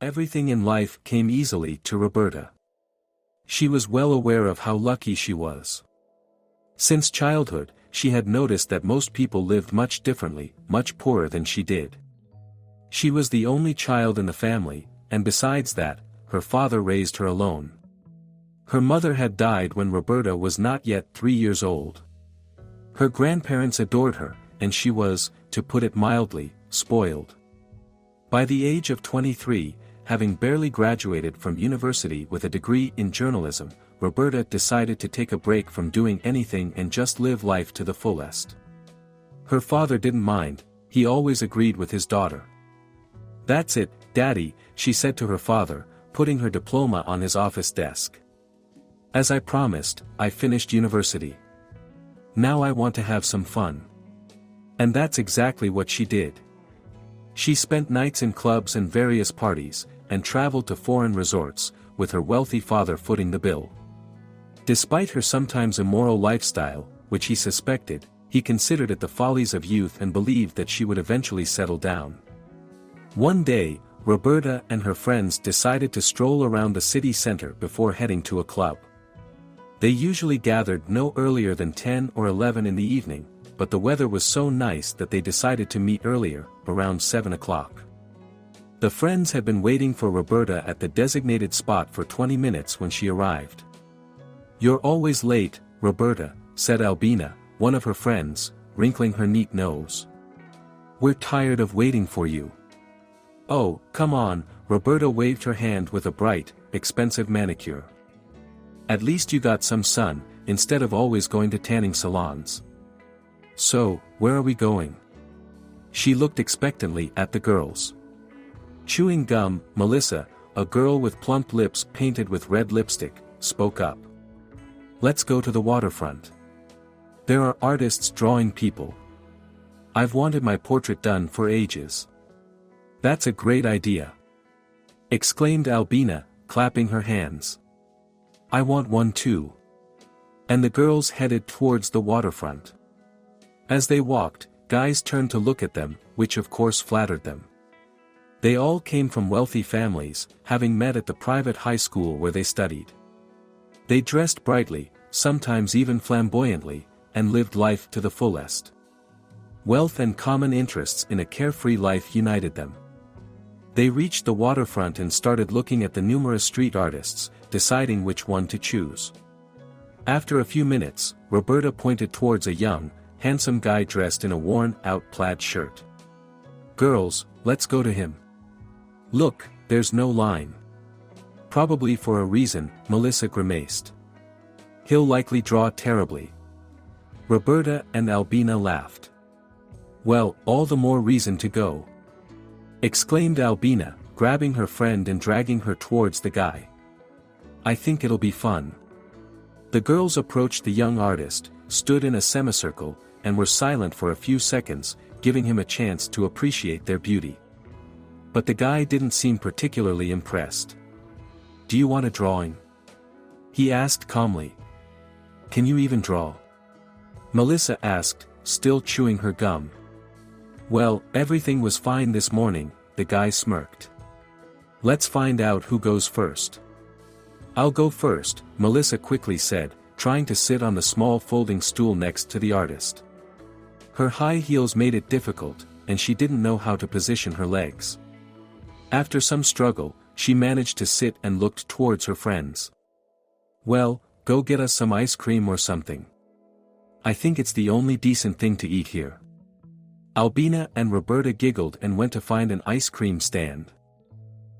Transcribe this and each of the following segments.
Everything in life came easily to Roberta. She was well aware of how lucky she was. Since childhood, she had noticed that most people lived much differently, much poorer than she did. She was the only child in the family, and besides that, her father raised her alone. Her mother had died when Roberta was not yet 3 years old. Her grandparents adored her, and she was, to put it mildly, spoiled. By the age of 23, having barely graduated from university with a degree in journalism, Roberta decided to take a break from doing anything and just live life to the fullest. Her father didn't mind, he always agreed with his daughter. "That's it, Daddy," she said to her father, putting her diploma on his office desk. "As I promised, I finished university. Now I want to have some fun." And that's exactly what she did. She spent nights in clubs and various parties, and traveled to foreign resorts, with her wealthy father footing the bill. Despite her sometimes immoral lifestyle, which he suspected, he considered it the follies of youth and believed that she would eventually settle down. One day, Roberta and her friends decided to stroll around the city center before heading to a club. They usually gathered no earlier than 10 or 11 in the evening, but the weather was so nice that they decided to meet earlier, around 7 o'clock. The friends had been waiting for Roberta at the designated spot for 20 minutes when she arrived. "You're always late, Roberta," said Albina, one of her friends, wrinkling her neat nose. "We're tired of waiting for you." "Oh, come on," Roberta waved her hand with a bright, expensive manicure. "At least you got some sun, instead of always going to tanning salons. So, where are we going?" She looked expectantly at the girls. Chewing gum, Melissa, a girl with plump lips painted with red lipstick, spoke up. "Let's go to the waterfront. There are artists drawing people. I've wanted my portrait done for ages." "That's a great idea," exclaimed Albina, clapping her hands. "I want one too." And the girls headed towards the waterfront. As they walked, guys turned to look at them, which of course flattered them. They all came from wealthy families, having met at the private high school where they studied. They dressed brightly, sometimes even flamboyantly, and lived life to the fullest. Wealth and common interests in a carefree life united them. They reached the waterfront and started looking at the numerous street artists, deciding which one to choose. After a few minutes, Roberta pointed towards a young, handsome guy dressed in a worn-out plaid shirt. "Girls, let's go to him. Look, there's no line." "Probably for a reason," Melissa grimaced. "He'll likely draw terribly." Roberta and Albina laughed. "Well, all the more reason to go," exclaimed Albina, grabbing her friend and dragging her towards the guy. "I think it'll be fun." The girls approached the young artist, stood in a semicircle, and were silent for a few seconds, giving him a chance to appreciate their beauty. But the guy didn't seem particularly impressed. "Do you want a drawing?" he asked calmly. "Can you even draw?" Melissa asked, still chewing her gum. "Well, everything was fine this morning," the guy smirked. "Let's find out who goes first." "I'll go first," Melissa quickly said, trying to sit on the small folding stool next to the artist. Her high heels made it difficult, and she didn't know how to position her legs. After some struggle, she managed to sit and looked towards her friends. "Well, go get us some ice cream or something. I think it's the only decent thing to eat here." Albina and Roberta giggled and went to find an ice cream stand.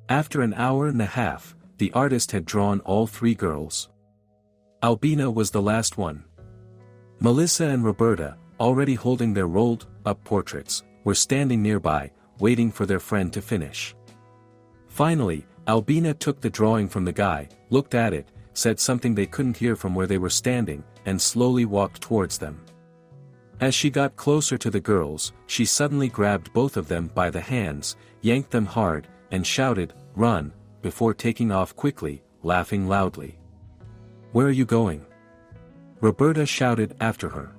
After an hour and a half, the artist had drawn all 3 girls. Albina was the last one. Melissa and Roberta, already holding their rolled-up portraits, were standing nearby, waiting for their friend to finish. Finally, Albina took the drawing from the guy, looked at it, said something they couldn't hear from where they were standing, and slowly walked towards them. As she got closer to the girls, she suddenly grabbed both of them by the hands, yanked them hard, and shouted, "Run," before taking off quickly, laughing loudly. "Where are you going?" Roberta shouted after her.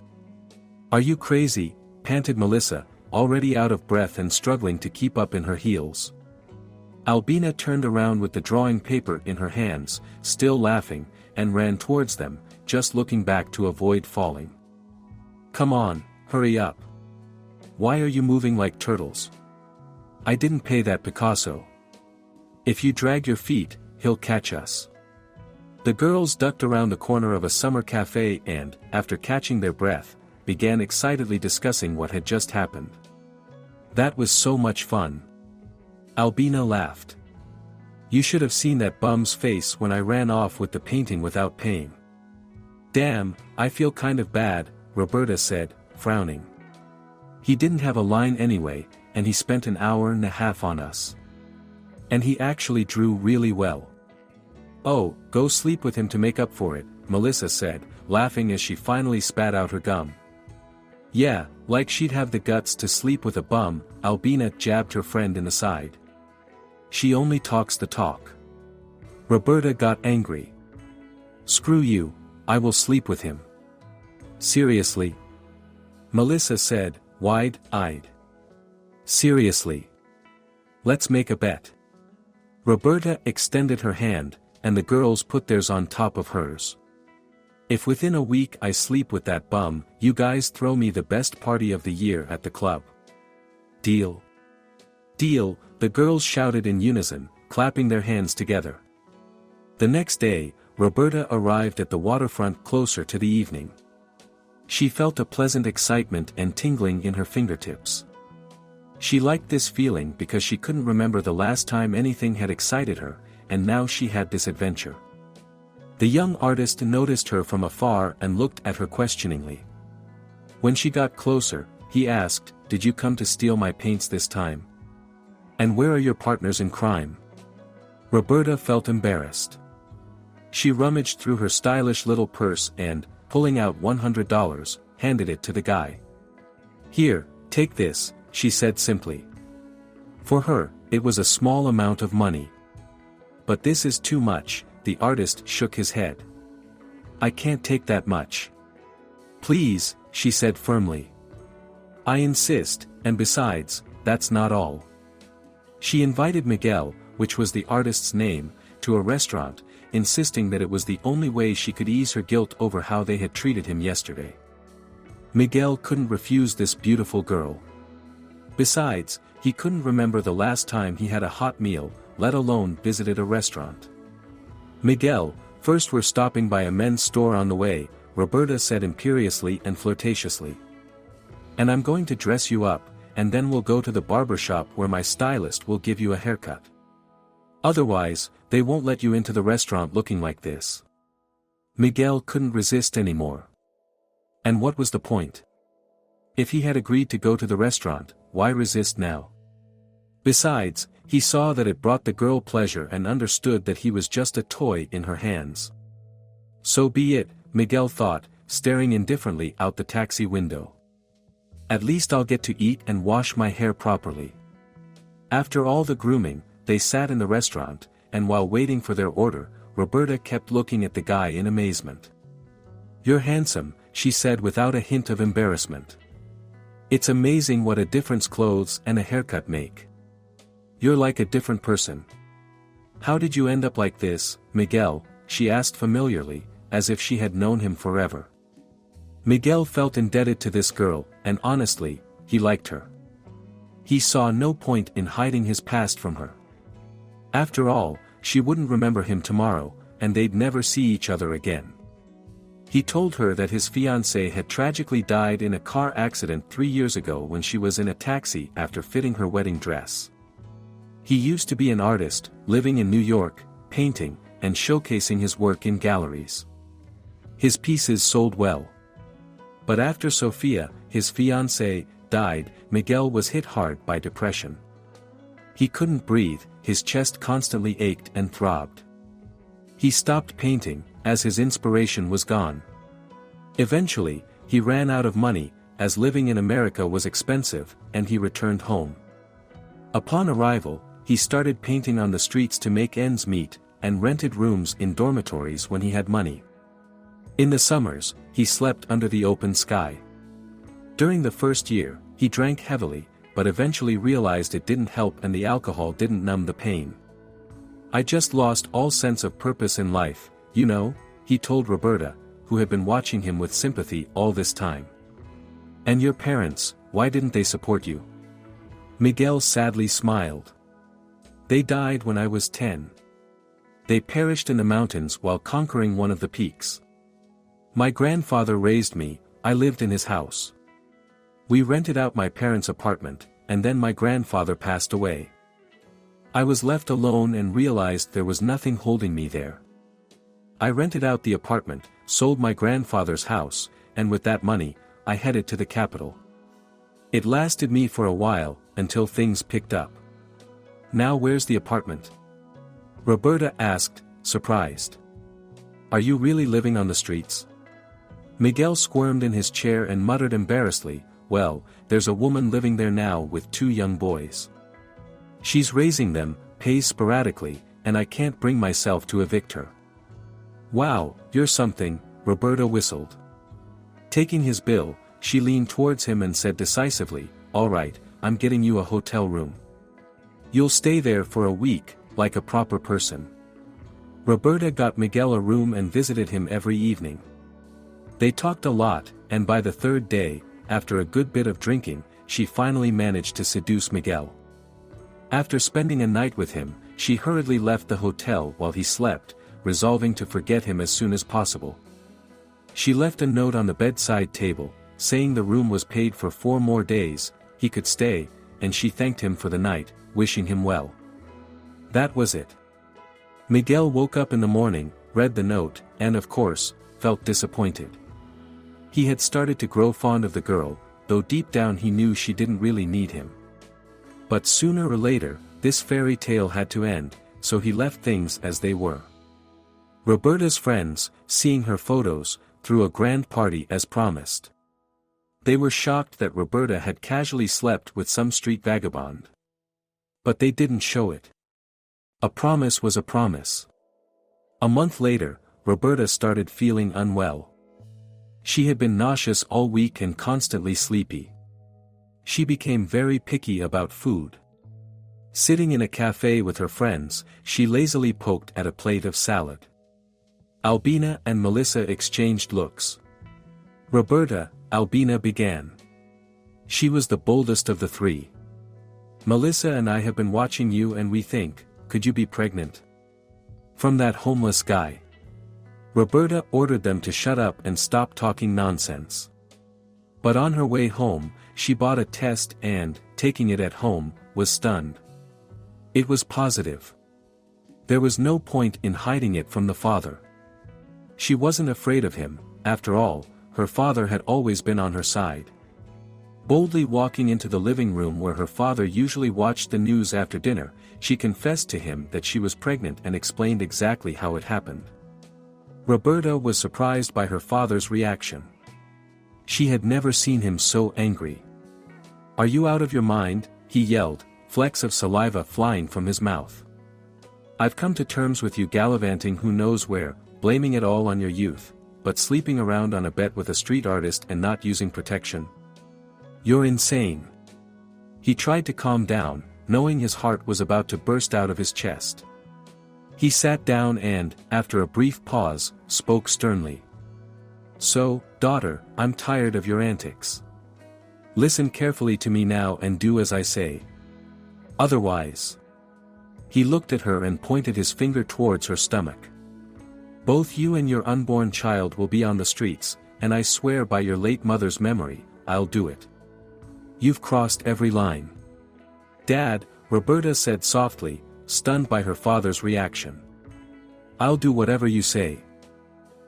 "Are you crazy?" panted Melissa, already out of breath and struggling to keep up in her heels. Albina turned around with the drawing paper in her hands, still laughing, and ran towards them, just looking back to avoid falling. "Come on, hurry up. Why are you moving like turtles? I didn't pay that Picasso. If you drag your feet, he'll catch us." The girls ducked around the corner of a summer cafe and, after catching their breath, began excitedly discussing what had just happened. "That was so much fun." Albina laughed. "You should have seen that bum's face when I ran off with the painting without paying." "Damn, I feel kind of bad," Roberta said, frowning. "He didn't have a line anyway, and he spent an hour and a half on us. And he actually drew really well." "Oh, go sleep with him to make up for it," Melissa said, laughing as she finally spat out her gum. "Yeah, like she'd have the guts to sleep with a bum," Albina jabbed her friend in the side. "She only talks the talk." Roberta got angry. "Screw you, I will sleep with him." "Seriously?" Melissa said, wide-eyed. "Seriously. Let's make a bet." Roberta extended her hand, and the girls put theirs on top of hers. "If within a week I sleep with that bum, you guys throw me the best party of the year at the club. Deal?" "Deal," the girls shouted in unison, clapping their hands together. The next day, Roberta arrived at the waterfront closer to the evening. She felt a pleasant excitement and tingling in her fingertips. She liked this feeling because she couldn't remember the last time anything had excited her, and now she had this adventure. The young artist noticed her from afar and looked at her questioningly. When she got closer, he asked, "Did you come to steal my paints this time? And where are your partners in crime?" Roberta felt embarrassed. She rummaged through her stylish little purse and, pulling out $100, handed it to the guy. "Here, take this," she said simply. For her, it was a small amount of money. "But this is too much," the artist shook his head. "I can't take that much." "Please," she said firmly. "I insist, and besides, that's not all." She invited Miguel, which was the artist's name, to a restaurant, insisting that it was the only way she could ease her guilt over how they had treated him yesterday. Miguel couldn't refuse this beautiful girl. Besides, he couldn't remember the last time he had a hot meal, let alone visited a restaurant. "Miguel, first we're stopping by a men's store on the way," Roberta said imperiously and flirtatiously. "And I'm going to dress you up, and then we'll go to the barber shop where my stylist will give you a haircut. Otherwise, they won't let you into the restaurant looking like this." Miguel couldn't resist anymore. And what was the point? If he had agreed to go to the restaurant, why resist now? Besides, he saw that it brought the girl pleasure and understood that he was just a toy in her hands. So be it, Miguel thought, staring indifferently out the taxi window. At least I'll get to eat and wash my hair properly. After all the grooming, they sat in the restaurant, and while waiting for their order, Roberta kept looking at the guy in amazement. "You're handsome," she said without a hint of embarrassment. "It's amazing what a difference clothes and a haircut make. You're like a different person. How did you end up like this, Miguel?" she asked familiarly, as if she had known him forever. Miguel felt indebted to this girl, and honestly, he liked her. He saw no point in hiding his past from her. After all, she wouldn't remember him tomorrow, and they'd never see each other again. He told her that his fiancée had tragically died in a car accident 3 years ago when she was in a taxi after fitting her wedding dress. He used to be an artist, living in New York, painting, and showcasing his work in galleries. His pieces sold well. But after Sophia, his fiancée, died, Miguel was hit hard by depression. He couldn't breathe, his chest constantly ached and throbbed. He stopped painting, as his inspiration was gone. Eventually, he ran out of money, as living in America was expensive, and he returned home. Upon arrival, he started painting on the streets to make ends meet, and rented rooms in dormitories when he had money. In the summers, he slept under the open sky. During the first year, he drank heavily, but eventually realized it didn't help and the alcohol didn't numb the pain. "I just lost all sense of purpose in life, you know," he told Roberta, who had been watching him with sympathy all this time. "And your parents, why didn't they support you?" Miguel sadly smiled. "They died when I was 10. They perished in the mountains while conquering one of the peaks. My grandfather raised me, I lived in his house. We rented out my parents' apartment, and then my grandfather passed away. I was left alone and realized there was nothing holding me there. I rented out the apartment, sold my grandfather's house, and with that money, I headed to the capital. It lasted me for a while, until things picked up. Now where's the apartment?" Roberta asked, surprised. "Are you really living on the streets?" Miguel squirmed in his chair and muttered embarrassedly, "Well, there's a woman living there now with 2 young boys. She's raising them, pays sporadically, and I can't bring myself to evict her." "Wow, you're something," Roberta whistled. Taking his bill, she leaned towards him and said decisively, "All right, I'm getting you a hotel room. You'll stay there for a week, like a proper person." Roberta got Miguel a room and visited him every evening. They talked a lot, and by the 3rd day, after a good bit of drinking, she finally managed to seduce Miguel. After spending a night with him, she hurriedly left the hotel while he slept, resolving to forget him as soon as possible. She left a note on the bedside table, saying the room was paid for 4 more days, he could stay, and she thanked him for the night, wishing him well. That was it. Miguel woke up in the morning, read the note, and of course, felt disappointed. He had started to grow fond of the girl, though deep down he knew she didn't really need him. But sooner or later, this fairy tale had to end, so he left things as they were. Roberta's friends, seeing her photos, threw a grand party as promised. They were shocked that Roberta had casually slept with some street vagabond. But they didn't show it. A promise was a promise. A month later, Roberta started feeling unwell. She had been nauseous all week and constantly sleepy. She became very picky about food. Sitting in a cafe with her friends, she lazily poked at a plate of salad. Albina and Melissa exchanged looks. "Roberta," Albina began. She was the boldest of the 3. "Melissa and I have been watching you and we think, could you be pregnant? From that homeless guy?" Roberta ordered them to shut up and stop talking nonsense. But on her way home, she bought a test and, taking it at home, was stunned. It was positive. There was no point in hiding it from the father. She wasn't afraid of him, after all, her father had always been on her side. Boldly walking into the living room where her father usually watched the news after dinner, she confessed to him that she was pregnant and explained exactly how it happened. Roberta was surprised by her father's reaction. She had never seen him so angry. "Are you out of your mind?" he yelled, flecks of saliva flying from his mouth. "I've come to terms with you gallivanting who knows where, blaming it all on your youth, but sleeping around on a bed with a street artist and not using protection. You're insane." He tried to calm down, knowing his heart was about to burst out of his chest. He sat down and, after a brief pause, spoke sternly. "So, daughter, I'm tired of your antics. Listen carefully to me now and do as I say. Otherwise..." He looked at her and pointed his finger towards her stomach. "Both you and your unborn child will be on the streets, and I swear by your late mother's memory, I'll do it. You've crossed every line." "Dad," Roberta said softly, stunned by her father's reaction. "I'll do whatever you say."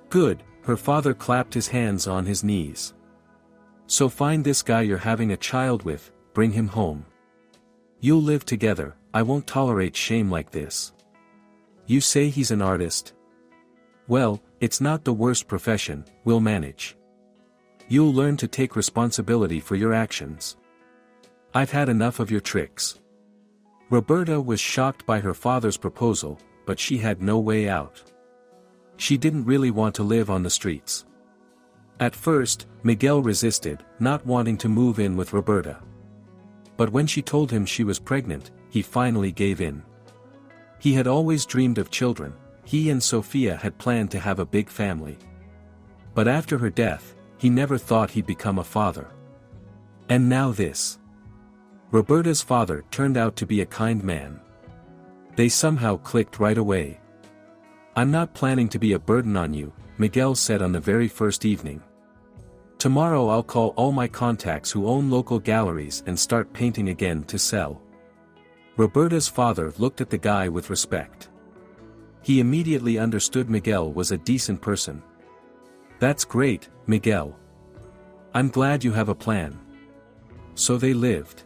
"Good," her father clapped his hands on his knees. "So find this guy you're having a child with, bring him home. You'll live together, I won't tolerate shame like this. You say he's an artist? Well, it's not the worst profession, we'll manage. You'll learn to take responsibility for your actions. I've had enough of your tricks." Roberta was shocked by her father's proposal, but she had no way out. She didn't really want to live on the streets. At first, Miguel resisted, not wanting to move in with Roberta. But when she told him she was pregnant, he finally gave in. He had always dreamed of children. He and Sophia had planned to have a big family. But after her death, he never thought he'd become a father. And now this. Roberta's father turned out to be a kind man. They somehow clicked right away. "I'm not planning to be a burden on you," Miguel said on the very first evening. "Tomorrow I'll call all my contacts who own local galleries and start painting again to sell." Roberta's father looked at the guy with respect. He immediately understood Miguel was a decent person. "That's great, Miguel. I'm glad you have a plan." So they lived.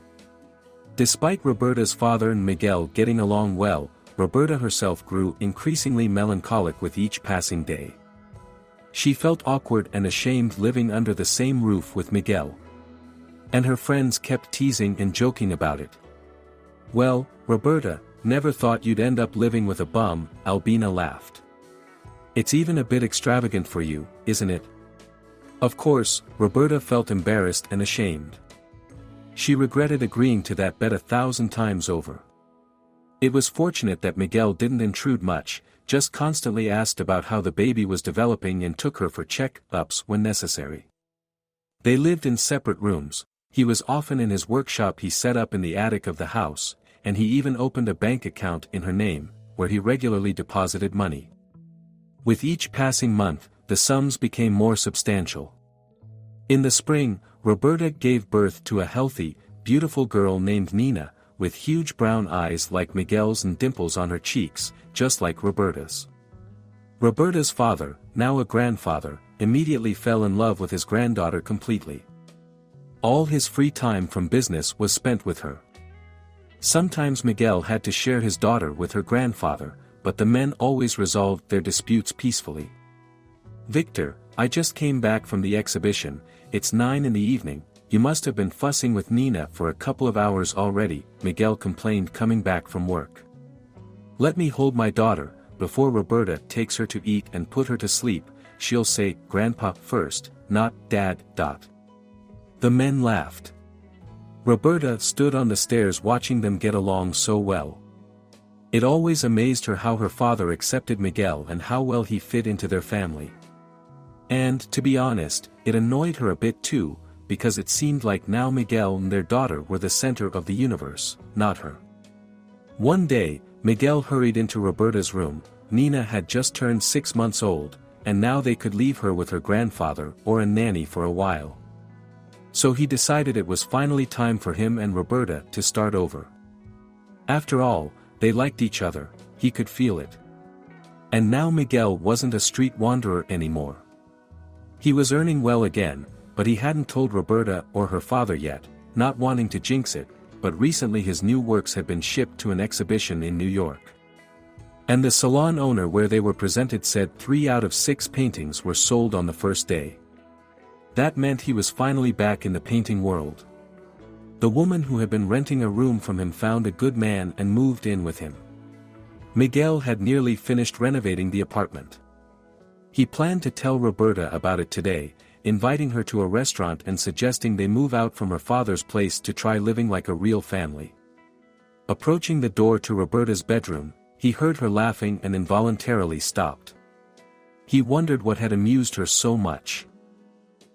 Despite Roberta's father and Miguel getting along well, Roberta herself grew increasingly melancholic with each passing day. She felt awkward and ashamed living under the same roof with Miguel. And her friends kept teasing and joking about it. "Well, Roberta, never thought you'd end up living with a bum," Albina laughed. "It's even a bit extravagant for you, isn't it?" Of course, Roberta felt embarrassed and ashamed. She regretted agreeing to that bet 1,000 times over. It was fortunate that Miguel didn't intrude much, just constantly asked about how the baby was developing and took her for check-ups when necessary. They lived in separate rooms. He was often in his workshop he set up in the attic of the house, and he even opened a bank account in her name, where he regularly deposited money. With each passing month, the sums became more substantial. In the spring, Roberta gave birth to a healthy, beautiful girl named Nina, with huge brown eyes like Miguel's and dimples on her cheeks, just like Roberta's. Roberta's father, now a grandfather, immediately fell in love with his granddaughter completely. All his free time from business was spent with her. Sometimes Miguel had to share his daughter with her grandfather, but the men always resolved their disputes peacefully. "Victor, I just came back from the exhibition. It's 9 in the evening, you must have been fussing with Nina for a couple of hours already," Miguel complained coming back from work. "Let me hold my daughter, before Roberta takes her to eat and put her to sleep, she'll say, 'Grandpa' first, not 'Dad.'" The men laughed. Roberta stood on the stairs watching them get along so well. It always amazed her how her father accepted Miguel and how well he fit into their family. And, to be honest, it annoyed her a bit too, because it seemed like now Miguel and their daughter were the center of the universe, not her. One day, Miguel hurried into Roberta's room. Nina had just turned 6 months old, and now they could leave her with her grandfather or a nanny for a while. So he decided it was finally time for him and Roberta to start over. After all, they liked each other, he could feel it. And now Miguel wasn't a street wanderer anymore. He was earning well again, but he hadn't told Roberta or her father yet, not wanting to jinx it, but recently his new works had been shipped to an exhibition in New York. And the salon owner where they were presented said 3 out of 6 paintings were sold on the first day. That meant he was finally back in the painting world. The woman who had been renting a room from him found a good man and moved in with him. Miguel had nearly finished renovating the apartment. He planned to tell Roberta about it today, inviting her to a restaurant and suggesting they move out from her father's place to try living like a real family. Approaching the door to Roberta's bedroom, he heard her laughing and involuntarily stopped. He wondered what had amused her so much.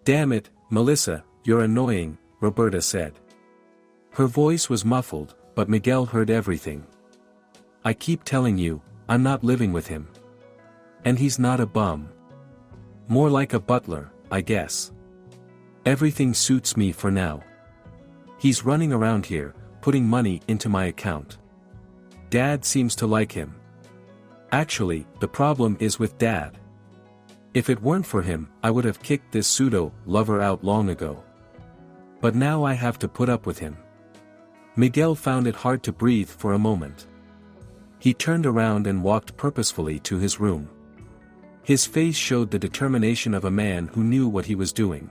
"Damn it, Melissa, you're annoying," Roberta said. Her voice was muffled, but Miguel heard everything. "I keep telling you, I'm not living with him. And he's not a bum. More like a butler, I guess. Everything suits me for now. He's running around here, putting money into my account. Dad seems to like him. Actually, the problem is with Dad. If it weren't for him, I would have kicked this pseudo-lover out long ago. But now I have to put up with him." Miguel found it hard to breathe for a moment. He turned around and walked purposefully to his room. His face showed the determination of a man who knew what he was doing.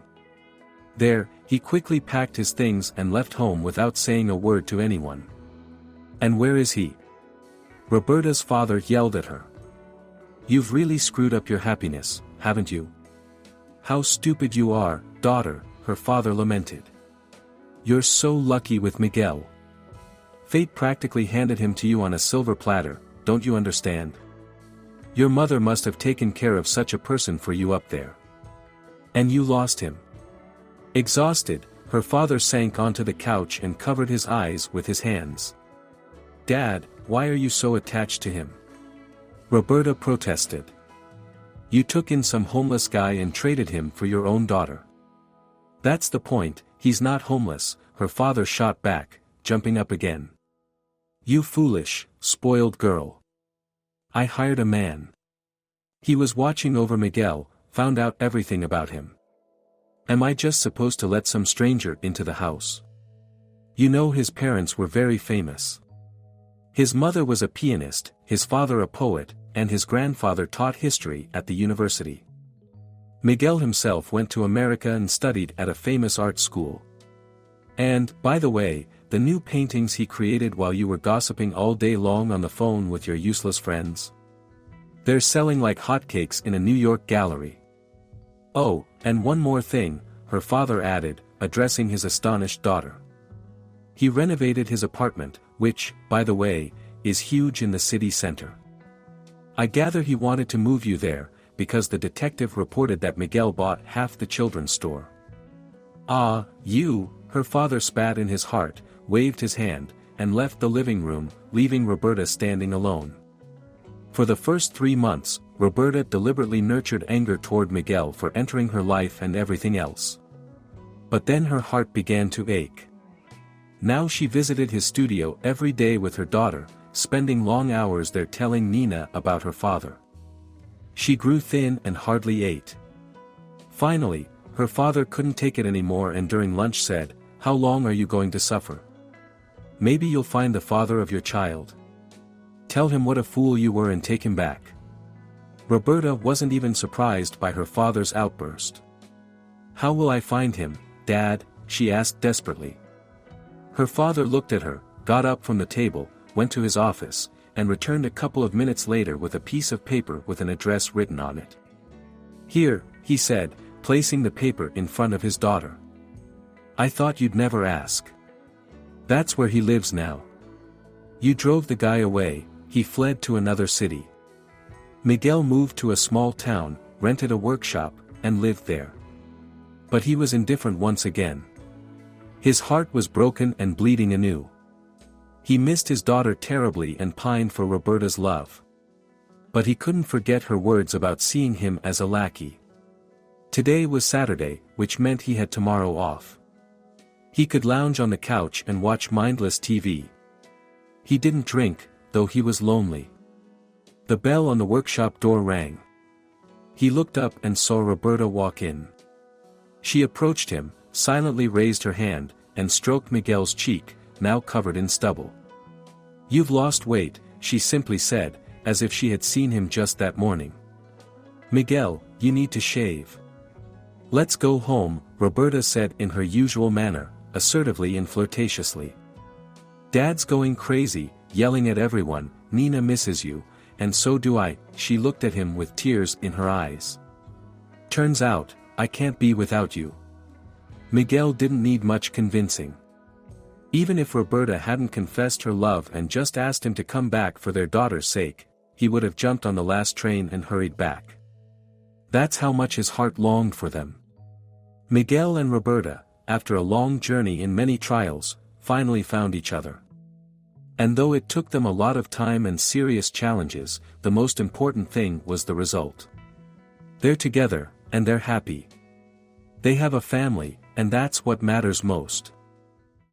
There, he quickly packed his things and left home without saying a word to anyone. "And where is he?" Roberta's father yelled at her. "You've really screwed up your happiness, haven't you?" "How stupid you are, daughter," her father lamented. You're so lucky with Miguel. Fate practically handed him to you on a silver platter, don't you understand? Your mother must have taken care of such a person for you up there. And you lost him. Exhausted, her father sank onto the couch and covered his eyes with his hands. Dad, why are you so attached to him? Roberta protested. You took in some homeless guy and traded him for your own daughter. That's the point, he's not homeless, her father shot back, jumping up again. You foolish, spoiled girl. I hired a man. He was watching over Miguel, found out everything about him. Am I just supposed to let some stranger into the house? You know his parents were very famous. His mother was a pianist, his father a poet, and his grandfather taught history at the university. Miguel himself went to America and studied at a famous art school. And, by the way, the new paintings he created while you were gossiping all day long on the phone with your useless friends? They're selling like hotcakes in a New York gallery. Oh, and one more thing, her father added, addressing his astonished daughter. He renovated his apartment, which, by the way, is huge in the city center. I gather he wanted to move you there, because the detective reported that Miguel bought half the children's store. Ah, you, her father spat in his heart, waved his hand, and left the living room, leaving Roberta standing alone. For the first 3 months, Roberta deliberately nurtured anger toward Miguel for entering her life and everything else. But then her heart began to ache. Now she visited his studio every day with her daughter, spending long hours there telling Nina about her father. She grew thin and hardly ate. Finally, her father couldn't take it anymore and during lunch said, "How long are you going to suffer? Maybe you'll find the father of your child. Tell him what a fool you were and take him back." Roberta wasn't even surprised by her father's outburst. "How will I find him, Dad?" she asked desperately. Her father looked at her, got up from the table, went to his office, and returned a couple of minutes later with a piece of paper with an address written on it. "Here," he said, placing the paper in front of his daughter. "I thought you'd never ask. That's where he lives now. You drove the guy away, he fled to another city. Miguel moved to a small town, rented a workshop, and lived there. But he was indifferent once again. His heart was broken and bleeding anew. He missed his daughter terribly and pined for Roberta's love. But he couldn't forget her words about seeing him as a lackey. Today was Saturday, which meant he had tomorrow off. He could lounge on the couch and watch mindless TV. He didn't drink, though he was lonely. The bell on the workshop door rang. He looked up and saw Roberta walk in. She approached him, silently raised her hand, and stroked Miguel's cheek, now covered in stubble. "You've lost weight," she simply said, as if she had seen him just that morning. "Miguel, you need to shave." "Let's go home," Roberta said in her usual manner, assertively and flirtatiously. "Dad's going crazy, yelling at everyone, Nina misses you, and so do I," she looked at him with tears in her eyes. "Turns out, I can't be without you." Miguel didn't need much convincing. Even if Roberta hadn't confessed her love and just asked him to come back for their daughter's sake, he would have jumped on the last train and hurried back. That's how much his heart longed for them. Miguel and Roberta, after a long journey in many trials, finally found each other. And though it took them a lot of time and serious challenges, the most important thing was the result. They're together, and they're happy. They have a family, and that's what matters most.